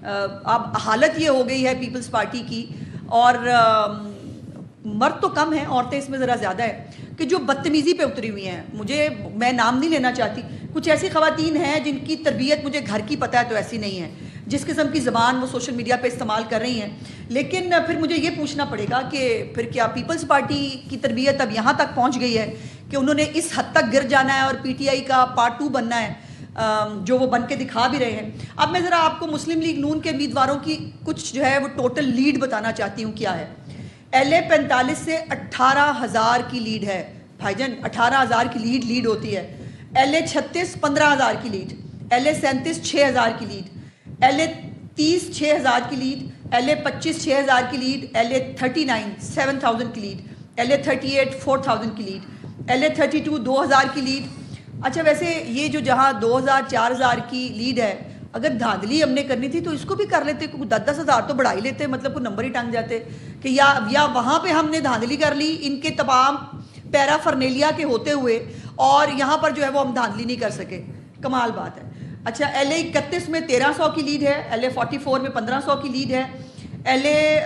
اب حالت یہ ہو گئی ہے پیپلز پارٹی کی، اور مرد تو کم ہیں، عورتیں اس میں ذرا زیادہ ہے، کہ جو بدتمیزی پہ اتری ہوئی ہیں. میں نام نہیں لینا چاہتی، کچھ ایسی خواتین ہیں جن کی تربیت مجھے گھر کی پتہ ہے تو ایسی نہیں ہے، جس قسم کی زبان وہ سوشل میڈیا پہ استعمال کر رہی ہیں. لیکن پھر مجھے یہ پوچھنا پڑے گا کہ پھر کیا پیپلز پارٹی کی تربیت اب یہاں تک پہنچ گئی ہے کہ انہوں نے اس حد تک گر جانا ہے اور پی ٹی آئی کا پارٹ 2 بننا ہے، جو وہ بن کے دکھا بھی رہے ہیں. اب میں ذرا آپ کو مسلم لیگ نون کے امیدواروں کی کچھ جو ہے وہ ٹوٹل لیڈ بتانا چاہتی ہوں کیا ہے. ایل اے 45 سے 18,000 کی لیڈ ہے بھائی جان، 18,000 کی لیڈ ہوتی ہے. ایل اے 36 15,000 کی لیڈ، ایل اے 37 6,000 کی لیڈ، ایل اے 30 6,000 کی لیڈ، ایل اے 25 6,000 کی لیڈ، ایل اے 39 7,000 کی لیڈ، ایل اے 38 4,000 کی لیڈ، ایل اے 32 2,000 کی لیڈ. اچھا ویسے یہ جو جہاں 2,000 4,000 کی لیڈ ہے، اگر دھاندلی ہم نے کرنی تھی تو اس کو بھی کر لیتے، 10,000 تو بڑھا ہی لیتے، مطلب کوئی نمبر ہی ٹنگ جاتے کہ یا وہاں پہ ہم نے دھاندلی کر لی ان کے تمام پیرا فرنیلیا کے ہوتے ہوئے، اور یہاں پر جو ہے وہ ہم دھاندلی نہیں کر سکے. کمال بات ہے. اچھا ایل اے 31 میں 1,300 کی لیڈ ہے، ایل اے 44 میں 1,500 کی لیڈ ہے، ایل اے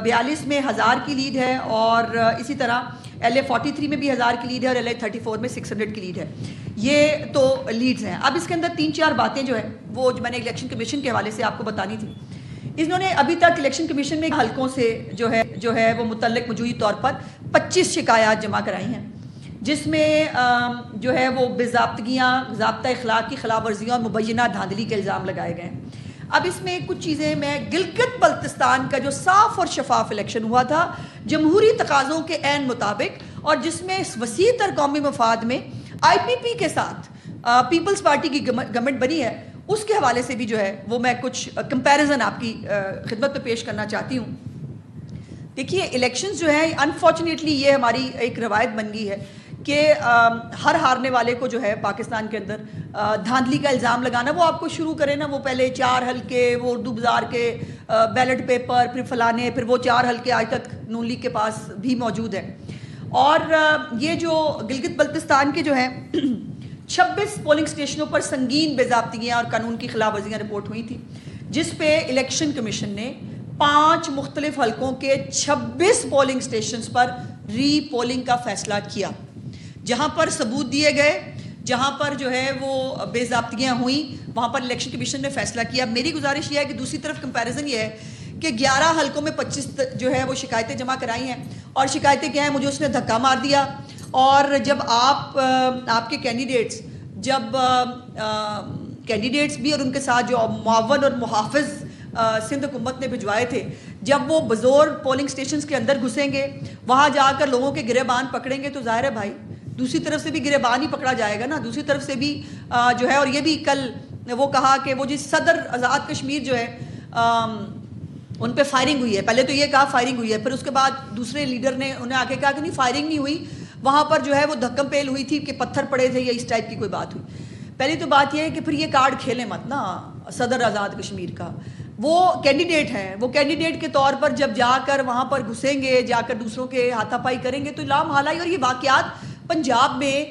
42 میں 1,000 کی لیڈ ہے، اور اسی طرح ایل اے 43 میں بھی 1,000 کی لیڈ ہے، اور ایل اے 34 میں 600 کی لیڈ ہے. یہ تو لیڈز ہیں. اب اس کے اندر 3-4 باتیں جو ہے وہ جو میں نے الیکشن کمیشن کے حوالے سے آپ کو بتانی تھی. انہوں نے ابھی تک الیکشن کمیشن میں حلقوں سے جو ہے وہ متعلق وجوہی طور پر 25 شکایات جمع کرائی ہیں، جس میں جو ہے وہ بے ضابطگیاں، ضابطہ اخلاق کی خلاف ورزیاں اور مبینہ دھاندلی کے الزام لگائے گئے ہیں. اب اس میں کچھ چیزیں میں گلگت بلتستان کا جو صاف اور شفاف الیکشن ہوا تھا جمہوری تقاضوں کے عین مطابق، اور جس میں وسیع تر قومی مفاد میں آئی پی پی کے ساتھ پیپلز پارٹی کی گورنمنٹ بنی ہے، اس کے حوالے سے بھی جو ہے وہ میں کچھ کمپیریزن آپ کی خدمت میں پیش کرنا چاہتی ہوں. دیکھیے الیکشنز جو ہیں انفارچونیٹلی یہ ہماری ایک روایت بن گئی ہے کہ ہر ہارنے والے کو جو ہے پاکستان کے اندر دھاندلی کا الزام لگانا. وہ آپ کو شروع کرے نا، وہ پہلے 4 حلقے، وہ اردو بازار کے بیلٹ پیپر، پھر فلانے، پھر وہ 4 حلقے آج تک نون لیگ کے پاس بھی موجود ہیں. اور یہ جو گلگت بلتستان کے جو ہیں 26 پولنگ سٹیشنوں پر سنگین بے ضابطگیاں اور قانون کی خلاف ورزیاں رپورٹ ہوئی تھی، جس پہ الیکشن کمیشن نے 5 مختلف حلقوں کے 26 پولنگ سٹیشنز پر ری پولنگ کا فیصلہ کیا. جہاں پر ثبوت دیے گئے، جہاں پر جو ہے وہ بے ضابطگیاں ہوئیں، وہاں پر الیکشن کمیشن نے فیصلہ کیا. میری گزارش یہ ہے کہ دوسری طرف کمپیریزن یہ ہے کہ 11 حلقوں میں 25 جو ہے وہ شکایتیں جمع کرائی ہیں، اور شکایتیں کیا ہیں؟ مجھے اس نے دھکا مار دیا، اور جب آپ کے کینڈیڈیٹس بھی اور ان کے ساتھ جو معاون اور محافظ سندھ حکومت نے بھجوائے تھے، جب وہ بزور پولنگ سٹیشنز کے اندر گھسیں گے، وہاں جا کر لوگوں کے گریبان پکڑیں گے، تو ظاہر ہے بھائی دوسری طرف سے بھی گریبان ہی پکڑا جائے گا نا، دوسری طرف سے بھی جو ہے. اور یہ بھی کل وہ کہا کہ وہ جس صدر آزاد کشمیر جو ہے ان پہ فائرنگ ہوئی ہے. پہلے تو یہ کہا فائرنگ ہوئی ہے، پھر اس کے بعد دوسرے لیڈر نے انہیں آگے کہا کہ نہیں فائرنگ نہیں ہوئی، وہاں پر جو ہے وہ دھکم پیل ہوئی تھی کہ پتھر پڑے تھے یا اس ٹائپ کی کوئی بات ہوئی. پہلی تو بات یہ ہے کہ پھر یہ کارڈ کھیلیں مت نا صدر آزاد کشمیر کا. وہ کینڈیڈیٹ ہیں، وہ کینڈیڈیٹ کے طور پر جب جا کر وہاں پر گھسیں گے، جا کر دوسروں کے ہاتھا پائی کریں گے تو لام حالائی. اور یہ واقعات پنجاب میں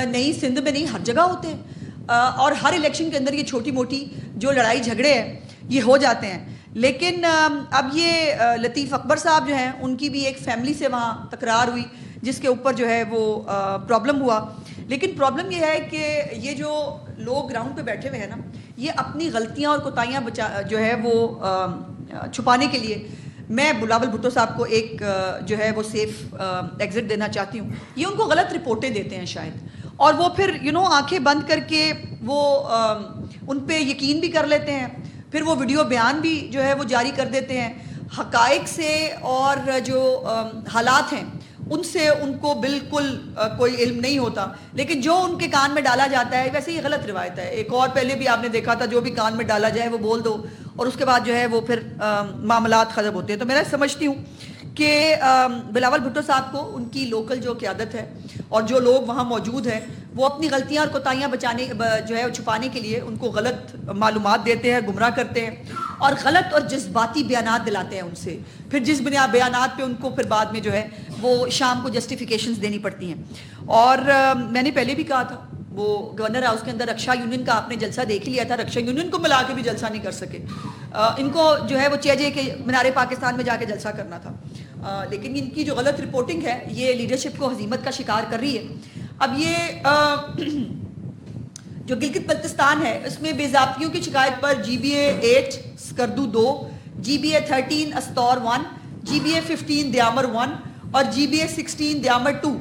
نہیں، سندھ میں نہیں، ہر جگہ ہوتے ہیں، اور ہر الیکشن کے اندر یہ چھوٹی موٹی جو لڑائی جھگڑے ہیں یہ ہو جاتے ہیں. لیکن اب یہ لطیف اکبر صاحب جو ہیں ان کی بھی ایک فیملی سے وہاں تکرار ہوئی، جس کے اوپر جو ہے وہ پرابلم ہوا. لیکن پرابلم یہ ہے کہ یہ جو لوگ گراؤنڈ پہ بیٹھے ہوئے ہیں نا، یہ اپنی غلطیاں اور کوتاہیاں جو ہے وہ چھپانے کے لیے میں بلاول بھٹو صاحب کو ایک جو ہے وہ سیف ایگزٹ دینا چاہتی ہوں. یہ ان کو غلط رپورٹیں دیتے ہیں شاید، اور وہ پھر آنکھیں بند کر کے وہ ان پہ یقین بھی کر لیتے ہیں، پھر وہ ویڈیو بیان بھی جو ہے وہ جاری کر دیتے ہیں. حقائق سے اور جو حالات ہیں ان سے ان کو بالکل کوئی علم نہیں ہوتا، لیکن جو ان کے کان میں ڈالا جاتا ہے ویسے یہ غلط روایت ہے. ایک اور پہلے بھی آپ نے دیکھا تھا، جو بھی کان میں ڈالا جائے وہ بول دو، اور اس کے بعد جو ہے وہ پھر معاملات ختم ہوتے ہیں. تو میں سمجھتی ہوں کہ بلاول بھٹو صاحب کو ان کی لوکل جو قیادت ہے اور جو لوگ وہاں موجود ہیں وہ اپنی غلطیاں اور کوتاہیاں جو ہے چھپانے کے لیے ان کو غلط معلومات دیتے ہیں، گمراہ کرتے ہیں، اور غلط اور جذباتی بیانات دلاتے ہیں ان سے. پھر جس بیانات پہ ان کو پھر بعد میں جو ہے وہ شام کو جسٹیفیکیشنز دینی پڑتی ہیں. اور میں نے پہلے بھی کہا تھا، وہ گورنر ہاؤس کے اندر رکشا یونین کا آپ نے جلسہ دیکھ لیا تھا، رکشا یونین کو ملا کے بھی جلسہ نہیں کر سکے. ان کو جو ہے وہ چاہیے کہ مینار پاکستان میں جا کے جلسہ کرنا تھا، لیکن ان کی جو غلط رپورٹنگ ہے یہ لیڈرشپ کو ہزیمت کا شکار کر رہی ہے۔ اب یہ جو گلگت بلتستان ہے اس میں بے ضابطگیوں کی شکایت پر جی بی اے 8 سکردو 2، جی بی اے 13 استور 1، جی بی اے 15 دیامر 1 اور جی بی اے 16 دیامر 2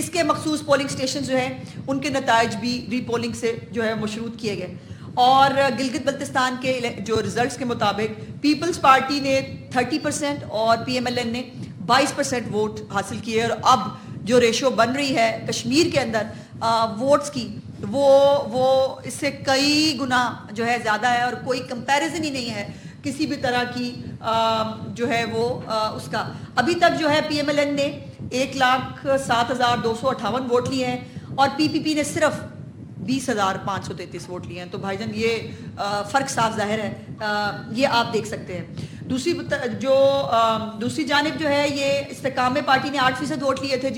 اس کے مخصوص پولنگ سٹیشن جو ہیں ان کے نتائج بھی ری پولنگ سے جو ہے مشروط کیے گئے، اور گلگت بلتستان کے جو ریزلٹس کے مطابق پیپلز پارٹی نے 30% اور پی ایم ایل این نے 22% ووٹ حاصل کیے، اور اب جو ریشو بن رہی ہے کشمیر کے اندر ووٹس کی وہ اس سے کئی گنا جو ہے زیادہ ہے، اور کوئی کمپیریزن ہی نہیں ہے کسی بھی طرح کی جو ہے وہ اس کا۔ ابھی تک جو ہے پی ایم ایل این نے 1,07,258 ووٹ لیے ہیں اور پی پی پی نے صرف 20,533 ووٹ لیے ہیں۔ تو بھائی جان یہ فرق صاف ظاہر ہے، یہ آپ دیکھ سکتے ہیں۔ دوسری جانب جو ہے یہ استحکام پارٹی نے 8% ووٹ لیے تھے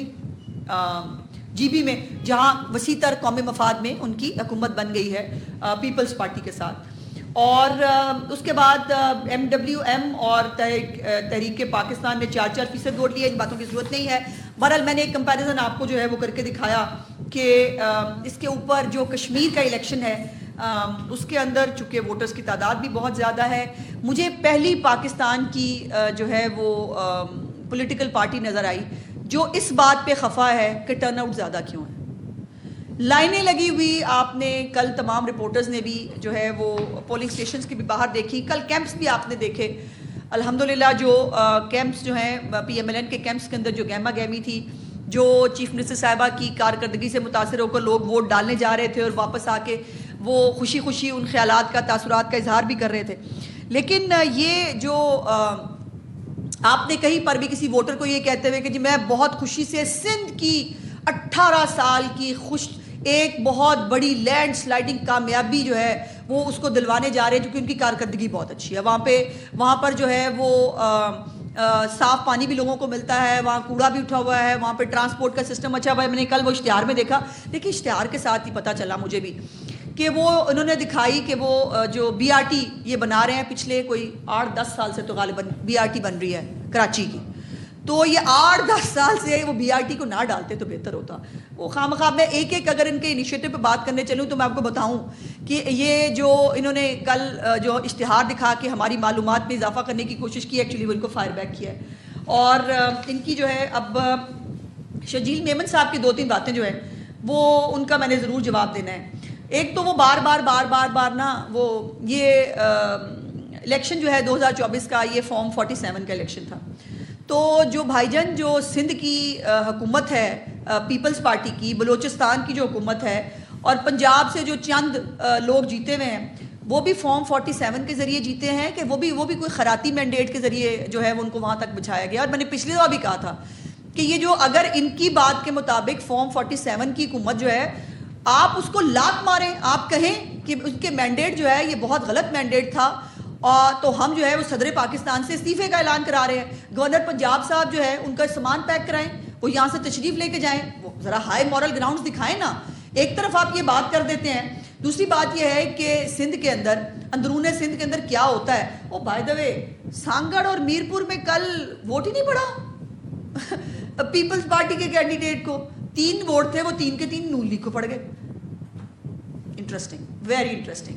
جی بی میں، جہاں وسیع تر قومی مفاد میں ان کی حکومت بن گئی ہے پیپلز پارٹی کے ساتھ۔ اور اس کے بعد ایم ڈبلیو ایم اور تحریک پاکستان نے 4% ووٹ لیے۔ ان باتوں کی ضرورت نہیں ہے، بہرحال میں نے ایک کمپیریزن آپ کو جو ہے وہ کر کے دکھایا کہ اس کے اوپر جو کشمیر کا الیکشن ہے اس کے اندر چونکہ ووٹرز کی تعداد بھی بہت زیادہ ہے، مجھے پہلی پاکستان کی جو ہے وہ پولیٹیکل پارٹی نظر آئی جو اس بات پہ خفا ہے کہ ٹرن آؤٹ زیادہ کیوں ہے۔ لائنیں لگی ہوئی، آپ نے کل تمام رپورٹرز نے بھی جو ہے وہ پولنگ سٹیشنز کی بھی باہر دیکھی، کل کیمپس بھی آپ نے دیکھے۔ الحمدللہ جو کیمپس جو ہیں پی ایم ایل این کے کیمپس کے اندر جو گہما گہمی تھی، جو چیف منسٹر صاحبہ کی کارکردگی سے متاثر ہو کر لوگ ووٹ ڈالنے جا رہے تھے اور واپس آ کے وہ خوشی خوشی ان خیالات کا تاثرات کا اظہار بھی کر رہے تھے، لیکن یہ جو آپ نے کہیں پر بھی کسی ووٹر کو یہ کہتے ہوئے کہ جی میں بہت خوشی سے سندھ کی 18 سال کی ایک بہت بڑی لینڈ سلائڈنگ کامیابی جو ہے وہ اس کو دلوانے جا رہے ہیں کیونکہ ان کی کارکردگی بہت اچھی ہے، وہاں پر جو ہے وہ صاف پانی بھی لوگوں کو ملتا ہے، وہاں کوڑا بھی اٹھا ہوا ہے، وہاں پہ ٹرانسپورٹ کا سسٹم اچھا ہوا ہے۔ میں نے کل وہ اشتہار میں دیکھا، دیکھیں اشتہار کے ساتھ ہی پتہ چلا مجھے بھی کہ وہ انہوں نے دکھائی کہ وہ جو بی آر ٹی یہ بنا رہے ہیں پچھلے کوئی 8-10 سال سے، تو غالباً بی آر ٹی بن رہی ہے کراچی کی، تو یہ 8-10 سال سے وہ بی آر ٹی کو نہ ڈالتے تو بہتر ہوتا۔ وہ خواہ میں ایک اگر ان کے انیشیٹو پہ بات کرنے چلوں تو میں آپ کو بتاؤں کہ یہ جو انہوں نے کل جو اشتہار دکھا کے ہماری معلومات میں اضافہ کرنے کی کوشش کی، ایکچولی وہ ان کو فائر بیک کیا ہے، اور ان کی جو ہے اب شجیل میمن صاحب کی 2-3 باتیں جو ہیں وہ ان کا میں نے ضرور جواب دینا ہے۔ ایک تو وہ بار نا وہ یہ الیکشن جو ہے 2024 کا یہ فارم 47 کا الیکشن تھا، تو جو بھائی جان جو سندھ کی حکومت ہے پیپلز پارٹی کی، بلوچستان کی جو حکومت ہے، اور پنجاب سے جو چند لوگ جیتے ہوئے ہیں وہ بھی فارم 47 کے ذریعے جیتے ہیں کہ وہ بھی کوئی خیراتی مینڈیٹ کے ذریعے جو ہے وہ ان کو وہاں تک بچھایا گیا۔ اور میں نے پچھلی دفعہ بھی کہا تھا کہ یہ جو اگر ان کی بات کے مطابق فارم 47 کی حکومت جو ہے آپ اس کو لات ماریں، آپ کہیں کہ ان کے مینڈیٹ جو ہے یہ بہت غلط مینڈیٹ تھا، اور تو ہم جو ہے وہ صدر پاکستان سے استعفے کا اعلان کرا رہے ہیں، گورنر پنجاب صاحب جو ہے ان کا سامان پیک کرائیں، وہ یہاں سے تشریف لے کے جائیں، وہ ذرا ہائی مورل گراؤنڈز دکھائیں نا۔ ایک طرف آپ یہ بات کر دیتے ہیں، دوسری بات یہ ہے کہ سندھ کے اندر، اندرون سندھ کے اندر کیا ہوتا ہے، وہ بائی دا وے سانگڑ اور میرپور میں کل ووٹ ہی نہیں پڑا پیپلز پارٹی کے کینڈیڈیٹ کو، 3 ووٹ تھے، وہ 3 کے 3 نون لیگ کو پڑ گئے۔ Interesting, very interesting.